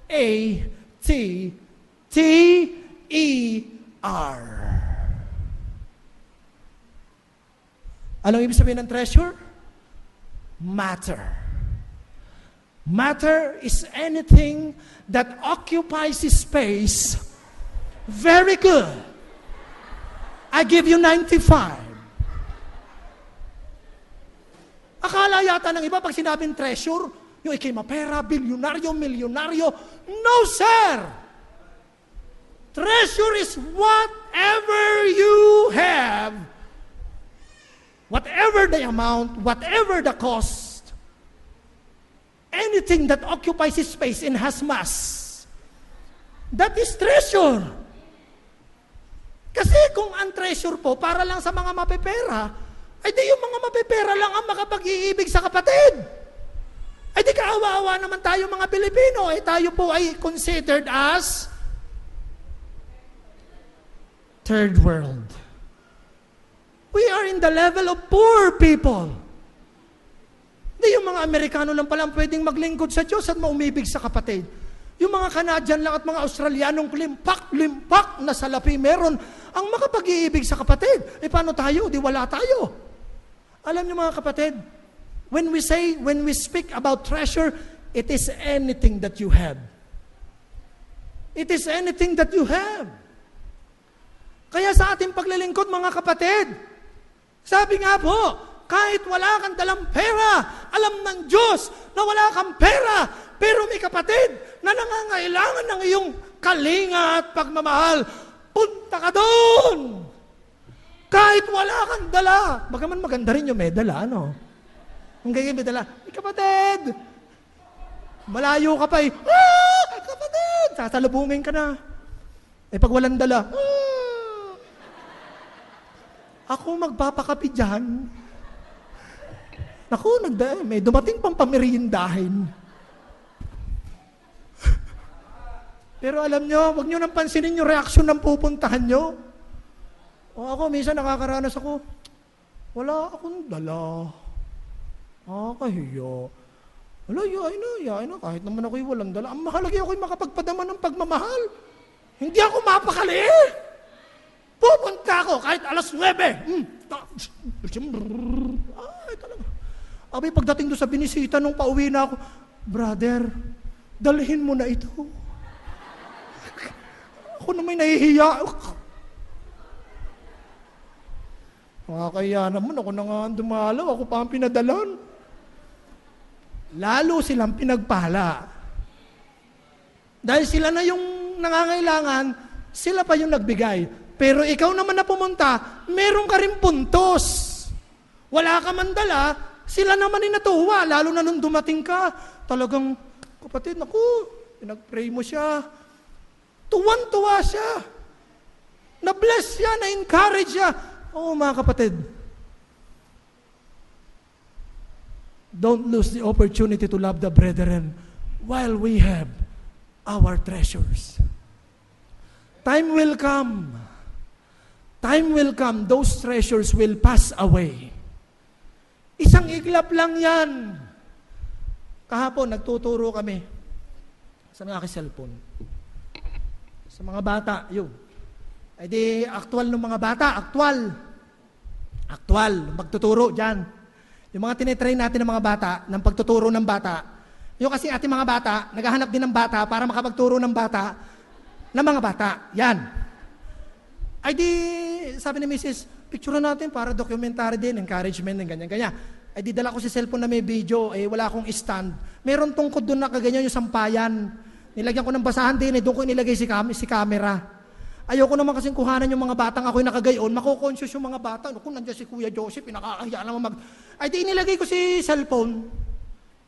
M-A-T-T-E-R. Anong ibig sabihin ng treasure? Matter. Matter is anything that occupies space. Very good. I give you 95. Akala yata ng iba pag sinabing treasure, yung ikay mapera, bilyonaryo, milyonaryo. No, sir! Treasure is whatever you have, whatever the amount, whatever the cost, anything that occupies space and has mass, that is treasure. Kasi kung ang treasure po, para lang sa mga mapepera, ay di yung mga mapepera lang ang makapag-iibig sa kapatid. Ay di kaawa-awa naman tayo mga Pilipino. Ay tayo po ay considered as third world. We are in the level of poor people. Di yung mga Amerikano lang palang pwedeng maglingkod sa Diyos at maumibig sa kapatid. Yung mga Canadian lang at mga Australianong limpak na salapi meron ang makapag-iibig sa kapatid. Eh paano tayo? Di wala tayo. Alam niyo mga kapatid, when we speak about treasure, it is anything that you have. It is anything that you have. Kaya sa ating paglilingkod mga kapatid, sabi nga po, kahit wala kang dalang pera, alam ng Diyos na wala kang pera, pero may kapatid na nangangailangan ng iyong kalinga at pagmamahal, punta ka doon! Kahit wala kang dala. Bagaman maganda rin yung may dala, ano? Ang ganyan may dala, kapatid! Malayo ka pa eh, kapatid! Sasalubungin ka na. Eh pag walang dala, ako magpapakapi dyan. Naku, may dumating pang pameriendahin. Pero alam nyo, huwag nyo nang pansinin yung reaksyon ng pupuntahan nyo. O ako, minsan nakakaranas ako, wala akong dala. Kahiya. Wala, yain na, kahit naman ako'y walang dala. Ang mahalaga ako'y makapagpadama ng pagmamahal. Hindi ako mapakali. Pupunta ako kahit alas 9. Ay, talaga. Abay, pagdating doon sa binisita nung pauwi na ako, brother, dalhin mo na ito. Ako na may nahihiya. Kaya naman, ako na nga dumalaw, ako pa ang pinadalan. Lalo silang pinagpala. Dahil sila na yung nangangailangan, sila pa yung nagbigay. Pero ikaw naman na pumunta, meron ka rin puntos. Wala ka man dala, sila naman ay natuwa. Lalo na nung dumating ka, talagang, kapatid, naku, pinag-pray mo siya. Tuwan-tuwa siya. Na-bless siya, na-encourage siya. Oo, mga kapatid. Don't lose the opportunity to love the brethren while we have our treasures. Time will come. Time will come. Those treasures will pass away. Isang iglap lang yan. Kahapon, nagtuturo kami sa mga cellphone. Sa mga bata, yun. Ay di, aktual ng mga bata, aktual. Magtuturo dyan. Yung mga tinitrain natin ng mga bata, ng pagtuturo ng bata, yung kasi ating mga bata, naghahanap din ng bata para makapagturo ng bata, ng mga bata. Yan. Ay di, sabi ni Mrs., picture natin para documentary din, encouragement din, ganyan-ganyan. Ay di, dala ko si cellphone na may video, wala akong stand. Meron tungkod doon na kaganyan yung sampayan. Nilagyan ko ng basahan din, doon ko nilagay si camera. Ayoko naman kasing kuhanan yung mga batang ako'y nakagayon, mako-conscious yung mga bata. Kung nandiyan si Kuya Joseph, pinakakaya naman Ay di, inilagay ko si cellphone.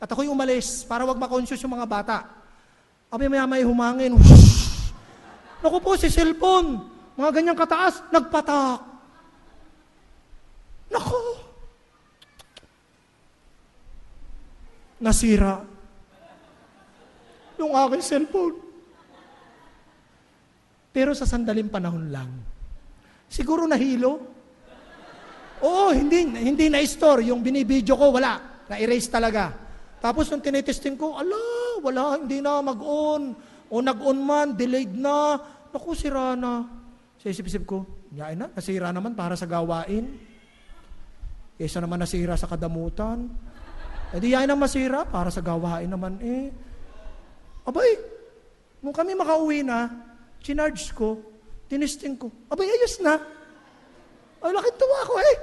At ako'y umalis para wag ma-conscious yung mga bata. Abi maya-maya humangin. Naku po, si cellphone. Mga ganyang kataas, nagpatak. Naku. Nasira. Yung aking cellphone. Pero sa sandaling panahon lang. Siguro nahilo. Oo, hindi na-store. Yung binibidyo ko, wala. Na-erase talaga. Tapos nung tinitesting ko, wala, hindi na mag-on. O nag-on man, delayed na. Naku, sira na. Sa isip-isip ko, yain na, nasira naman para sa gawain. Kesa naman nasira sa kadamutan. E di yain na masira para sa gawain naman eh. Abay, nung kami makauwi na, chinarge ko, tinisting ko, abay, ayos na. Ay, laking tuwa ko eh.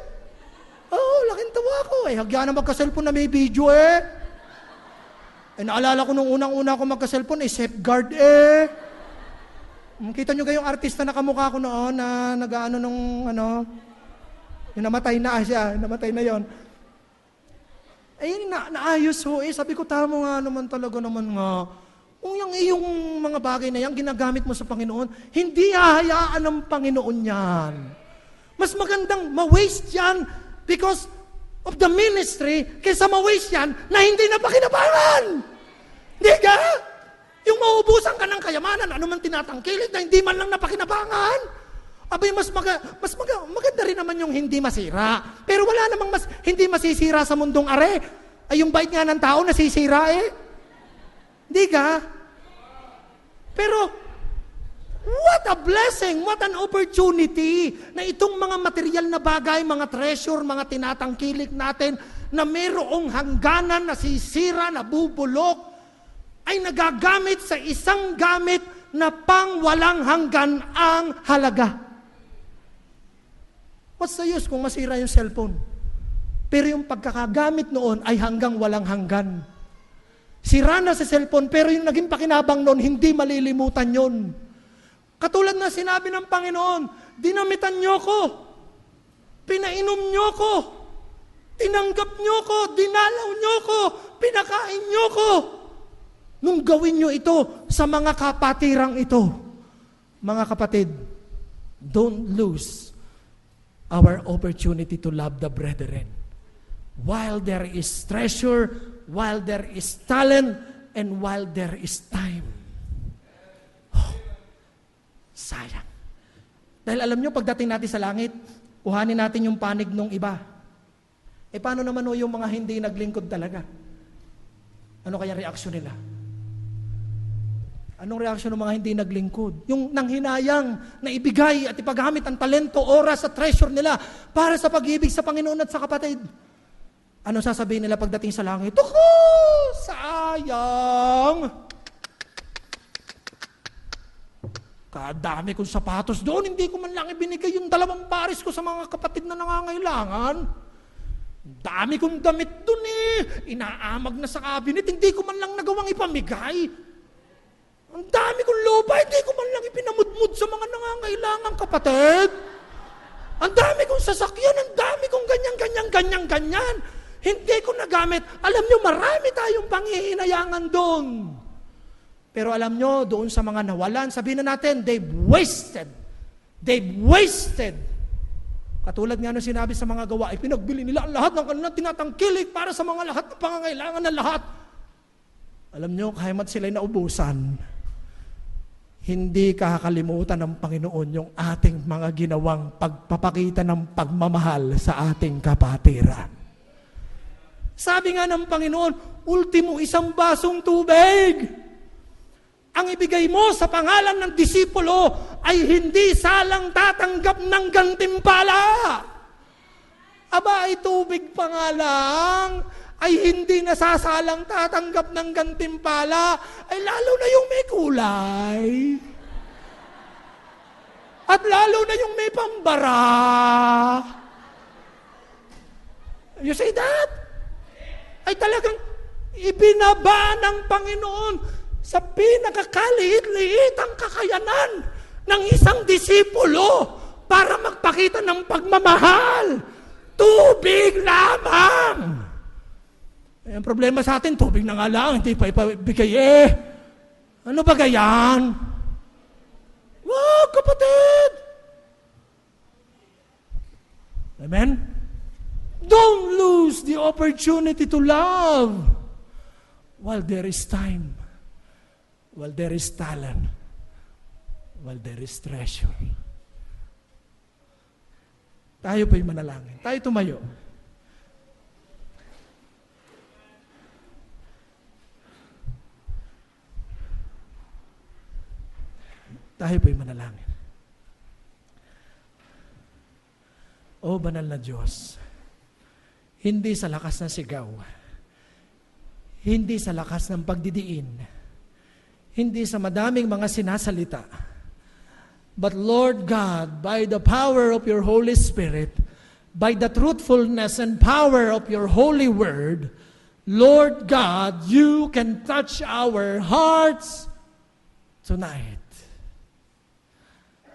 Oo, laking tuwa ko eh. Hagyan na magka-cellphone na may video eh. Eh, naalala ko nung unang-una ko magka-cellphone eh, safeguard eh. Kita nyo kayong artista na kamukha ko noon na nag-ano nung ano, yung namatay na siya, namatay na yon. Eh, naayos ho eh. Sabi ko, tama nga naman talaga naman nga. Kung yung mga bagay na yan, ginagamit mo sa Panginoon, hindi hahayaan ng Panginoon yan. Mas magandang ma-waste yan because of the ministry kaysa ma-waste yan na hindi na pakinabangan. Hindi ka? Yung maubusan ka ng kayamanan, ano man tinatangkilik na hindi man lang napakinabangan. Abay, maganda rin naman yung hindi masira. Pero wala namang hindi masisira sa mundong are. Ay, yung bait nga ng tao nasisira eh. Hindi ka? Pero, what a blessing, what an opportunity na itong mga material na bagay, mga treasure, mga tinatangkilik natin na mayroong hangganan, nasisira, nabubulok, ay nagagamit sa isang gamit na pang walang hanggan ang halaga. What's the use kung masira yung cellphone? Pero yung pagkakagamit noon ay hanggang walang hanggan. Sira na sa cellphone, pero yung naging pakinabang noon, hindi malilimutan yon. Katulad na sinabi ng Panginoon, dinamitan niyo ko, pinainom niyo ko, tinanggap niyo ko, dinalaw niyo ko, pinakain niyo ko. Nung gawin niyo ito sa mga kapatirang ito, mga kapatid, don't lose our opportunity to love the brethren. While there is treasure, while there is talent, and while there is time. Sayang. Dahil alam nyo, pagdating natin sa langit, kuhanin natin yung panig ng iba. Eh, paano naman o yung mga hindi naglingkod talaga? Ano kaya reaksyon nila? Anong reaksyon ng mga hindi naglingkod? Yung nanghinayang na ibigay at ipagamit ang talento, oras at treasure nila para sa pag-ibig sa Panginoon at sa kapatid. Anong sasabihin nila pagdating sa langit? Ako! Sayang! Kadami kong sapatos doon, hindi ko man lang ibinigay yung 2 pares ko sa mga kapatid na nangangailangan. Dami kong damit doon eh. Inaamag na sa cabinet, hindi ko man lang nagawang ipamigay. Ang dami kong lupa, hindi ko man lang ipinamudmud sa mga nangangailangan kapatid. Ang dami kong sasakyan, ang dami kong ganyan. Hindi ko nagamit. Alam nyo, marami tayong panghihinayangan doon. Pero alam nyo, doon sa mga nawalan, sabihin na natin, they've wasted. They've wasted. Katulad nga nung sinabi sa mga gawa, ipinagbili nila ang lahat ng kanilang tinatangkilik para sa mga lahat ng pangangailangan ng lahat. Alam nyo, kahit sila'y naubusan, hindi kakalimutan ng Panginoon yung ating mga ginawang pagpapakita ng pagmamahal sa ating kapatiran. Sabi nga ng Panginoon, ultimo 1 basong tubig. Ang ibigay mo sa pangalan ng disipulo ay hindi salang tatanggap ng gantimpala. Aba, ay tubig pa nga lang, ay hindi nasasalang tatanggap ng gantimpala, ay lalo na yung may kulay. At lalo na yung may pambara. You say that? Ay talagang ibinaba ng Panginoon sa pinakakaliit-liit ang kakayanan ng isang disipulo para magpakita ng pagmamahal. Tubig lamang. Ang problema sa atin, tubig na nga lang, hindi pa ipabigay eh. Ano ba gayan? Wag, kapatid! Amen? Don't lose the opportunity to love while there is time, while there is talent, while there is treasure. Tayo po'y manalangin. Tayo tumayo. Tayo po'y manalangin. O banal na Diyos, hindi sa lakas ng sigaw, hindi sa lakas ng pagdidiin, hindi sa madaming mga sinasalita, but Lord God, by the power of your Holy Spirit, by the truthfulness and power of your holy word, Lord God, you can touch our hearts tonight.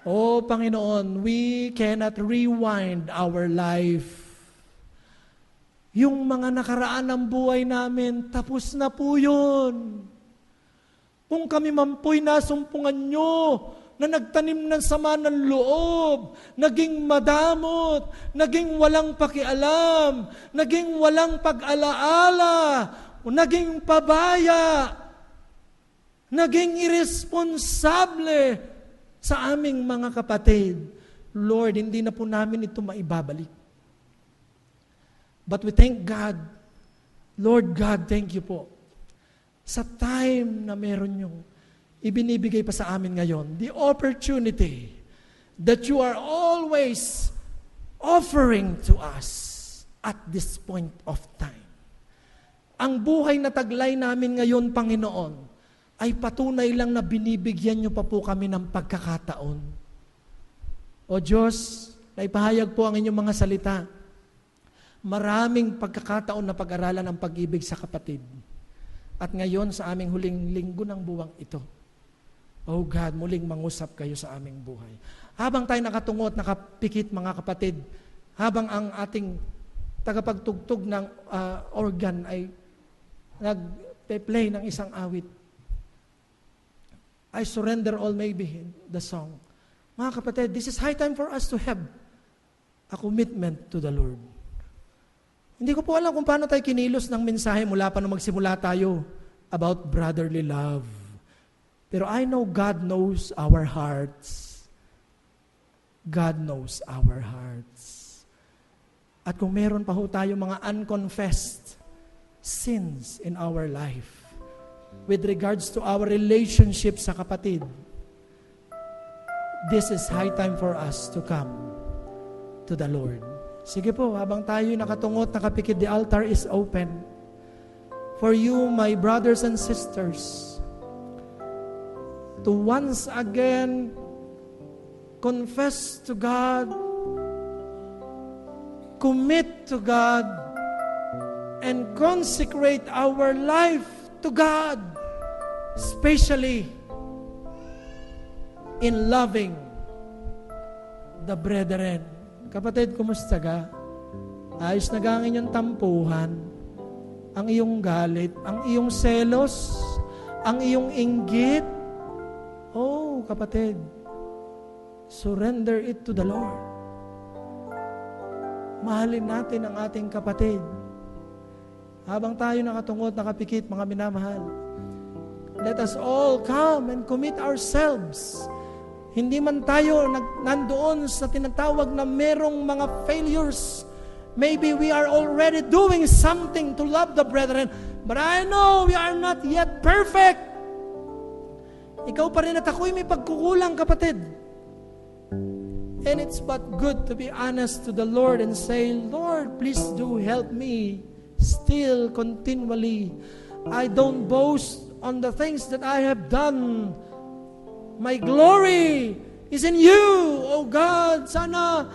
Oh, Panginoon, we cannot rewind our life. Yung mga nakaraan ng buhay namin, tapos na po yun. Kung kami man po'y nasumpungan nyo, na nagtanim ng sama ng loob, naging madamot, naging walang pakialam, naging walang pag-alaala, naging pabaya, naging irresponsable sa aming mga kapatid. Lord, hindi na po namin ito maibabalik. But we thank God. Lord God, thank you po. Sa time na meron yung ibinibigay pa sa amin ngayon, the opportunity that you are always offering to us at this point of time. Ang buhay na taglay namin ngayon, Panginoon, ay patunay lang na binibigyan niyo pa po kami ng pagkakataon. O Diyos, naipahayag po ang inyong mga salita. Maraming pagkakataon na pag-aralan ang pag-ibig sa kapatid. At ngayon sa aming huling linggo ng buwang ito, oh God, muling mangusap kayo sa aming buhay. Habang tayo nakatungot, nakapikit mga kapatid, habang ang ating tagapagtugtog ng organ ay nag-play ng isang awit, I surrender all, maybe the song. Mga kapatid, this is high time for us to have a commitment to the Lord. Hindi ko po alam kung paano tayo kinilos ng mensahe mula pa nung magsimula tayo about brotherly love. Pero I know God knows our hearts. God knows our hearts. At kung meron pa ho tayo mga unconfessed sins in our life, with regards to our relationship sa kapatid, this is high time for us to come to the Lord. Sige po, habang tayo nakatungot, nakapikit, the altar is open. For you, my brothers and sisters, to once again confess to God, commit to God, and consecrate our life to God, especially in loving the brethren. Kapatid, kumusta ka? Ayos na ang inyong tampuhan, ang iyong galit, ang iyong selos, ang iyong inggit. Oh, kapatid, surrender it to the Lord. Mahalin natin ang ating kapatid. Habang tayo nakatungkod, nakapikit, mga minamahal, let us all come and commit ourselves. Hindi man tayo nandoon sa tinatawag na merong mga failures. Maybe we are already doing something to love the brethren, but I know we are not yet perfect. Ikaw pa rin at ako'y may pagkukulang, kapatid. And it's but good to be honest to the Lord and say, Lord, please do help me still continually. I don't boast on the things that I have done. My glory is in you, O God. Sana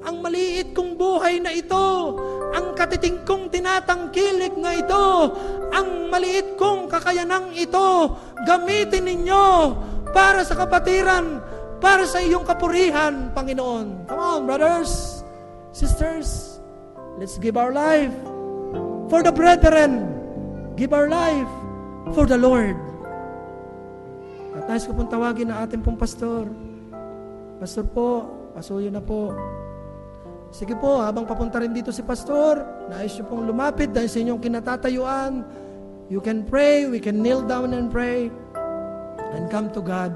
ang maliit kong buhay na ito, ang katiting kong tinatangkilik na ito, ang maliit kong kakayanang ito, gamitin ninyo para sa kapatiran, para sa iyong kapurihan, Panginoon. Come on, brothers, sisters, let's give our life for the brethren. Give our life for the Lord. At nais ko pong tawagin na ating pong pastor. Pastor po, pasuyo na po. Sige po, habang papunta rin dito si pastor, nais nyo pong lumapit dahil sa inyong kinatatayuan. You can pray, we can kneel down and pray and come to God.